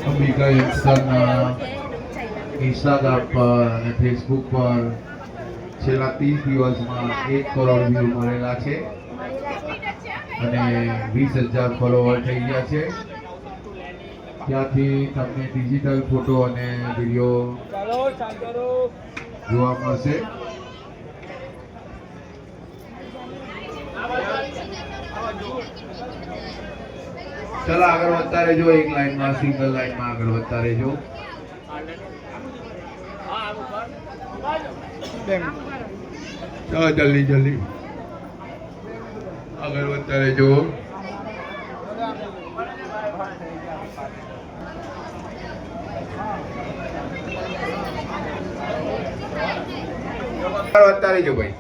Ambika Instagram પર અને Facebook પર છેલ્લા 30 દિવસમાં 1 કરોડ વ્યૂ મળેલા છે અને 20,000 ફોલોવર થઈ ગયા છે. ત્યાંથી તમને ડિજિટલ ફોટો અને વિડીયો જોવા મળશે. ચલો આગળ વધતા રહેજો, એક લાઈનમાં સિંગલ લાઈનમાં આગળ વધતા રહેજો. ચલો જલ્દી જલ્દી આગળ વધતા રહેજો. આગળ વધતા રહેજો ભાઈ.